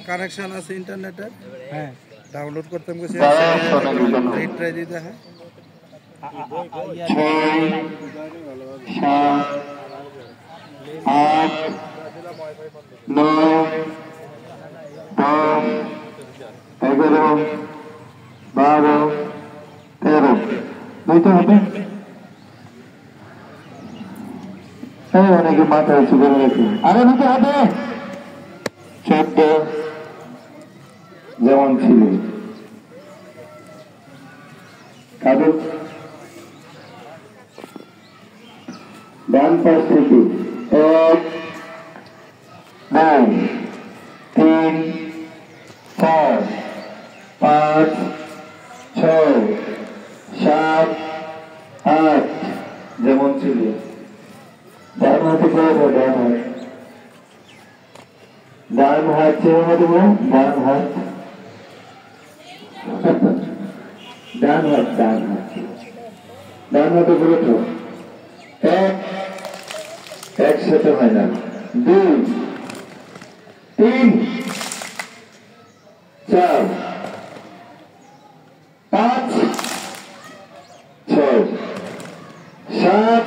Connection আছে ইন্টারনেটের, হ্যাঁ ডাউনলোড করতে গেছি, রিট্রাই দিতে হয়। 8 9 10 11 12 13 দুইটা হবে। অনেকে মাথা উঁচু করে রেখে আগে নিতে হবে। 14 যেমন ছিল কাদের ডান পাশ থেকে 1 2 3 4 5 6 7 8 যেমন ছিল। ডান হাতে করে ডান হাত চেয়ে দেবো, ডান হাত ডান হাতে করে তো একসাথে হয় না। 2 3 4 5 6 7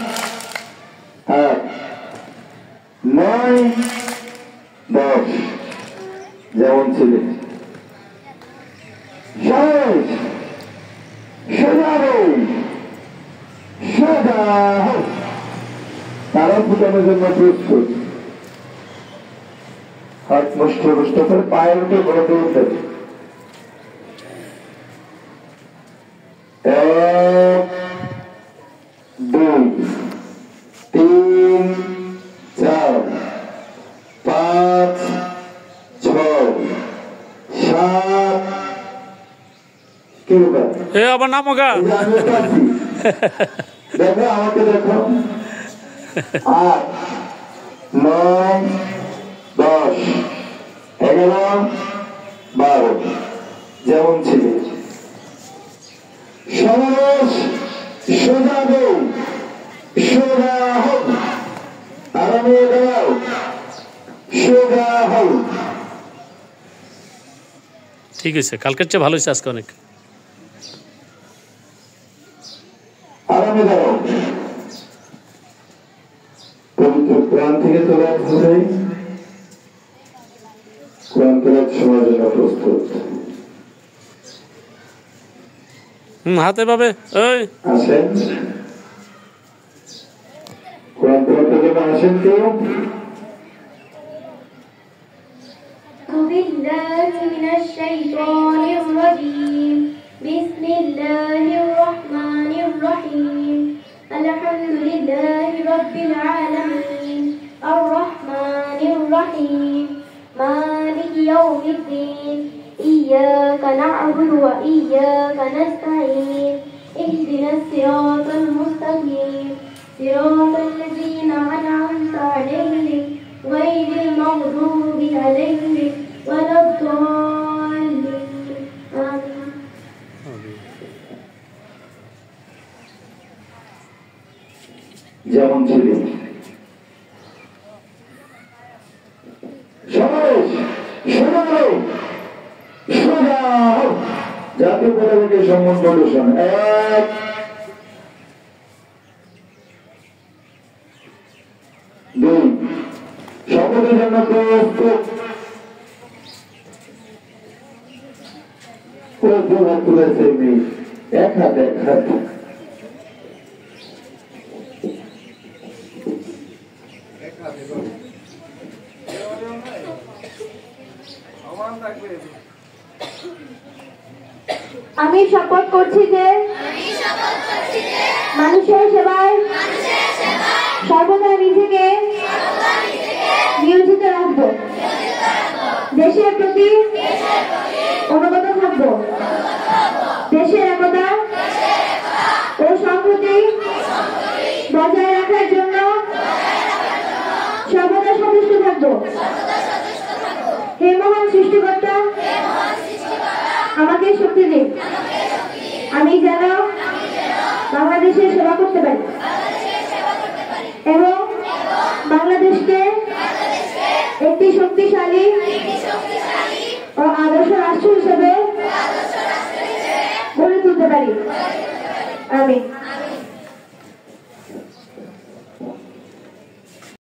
8 9 10 যেমন ছিল। তারা ফুটানোর জন্য প্রস্তুত। হাত মুষ্টি মুষ্ট করে পায়ের উঠে ঘোরাতে উঠে 1 2 3 4 5 6 7 কি ব্যাপার আবার নাম হোগা দেখো আমাকে দেখো 8 9 10 11 12 যেমন ছিল। সমাবেশ সোজা গো সোজা হোক, আরামে দাও সোজা হোক। ঠিক আছে, কালকের চেয়ে ভালো হয়েছে আজকে অনেক। আরামে দাও। পবিত্র কোরআন থেকে তোলার হবে, কোরআন তোলার সময়ের জন্য প্রস্তুত। হাতে পাবে ওই আসেন কোরআন তোলার জন্য আসেন কেউ। বিসমিল্লাহির রহমানির রহিম। আলহামদুলিল্লাহি রাব্বিল আলামিন আর রহমানির রহিম মালিকি ইয়াউমিদ্দিন ইয়্যাকা না'বুদু ওয়া ইয়্যাকা নাস্তাঈন ইহদিনাস সিরাতাল মুস্তাকিম সিরাতাল লাযীনা আন'আমতা আলাইহিম গায়রিল মাগদুবি আলাইহিম ওয়ালাদ-দাল্লিন। আমিন। যেমন ছিল। জাতীয় পতাকাকে সম্মান প্রদর্শন 1 2 শপথের জন্য প্রস্তুত। দু হাত তুলেছে এক হাতে আমি শপথ করছি যে মানুষের সেবায় সর্বদা নিজেকে নিয়োজিত রাখব, দেশের প্রতি অনুগত থাকব, দেশের একতা ও সংহতি বজায় রাখার জন্য সর্বদা সচেষ্ট থাকব। হে মহান সৃষ্টিকর্তা, আমাকে শক্তি দিন, আমি যেন বাংলাদেশের সেবা করতে পারি এবং বাংলাদেশকে একটি শক্তিশালী ও আদর্শ রাষ্ট্র হিসেবে গড়ে তুলতে পারি। আমি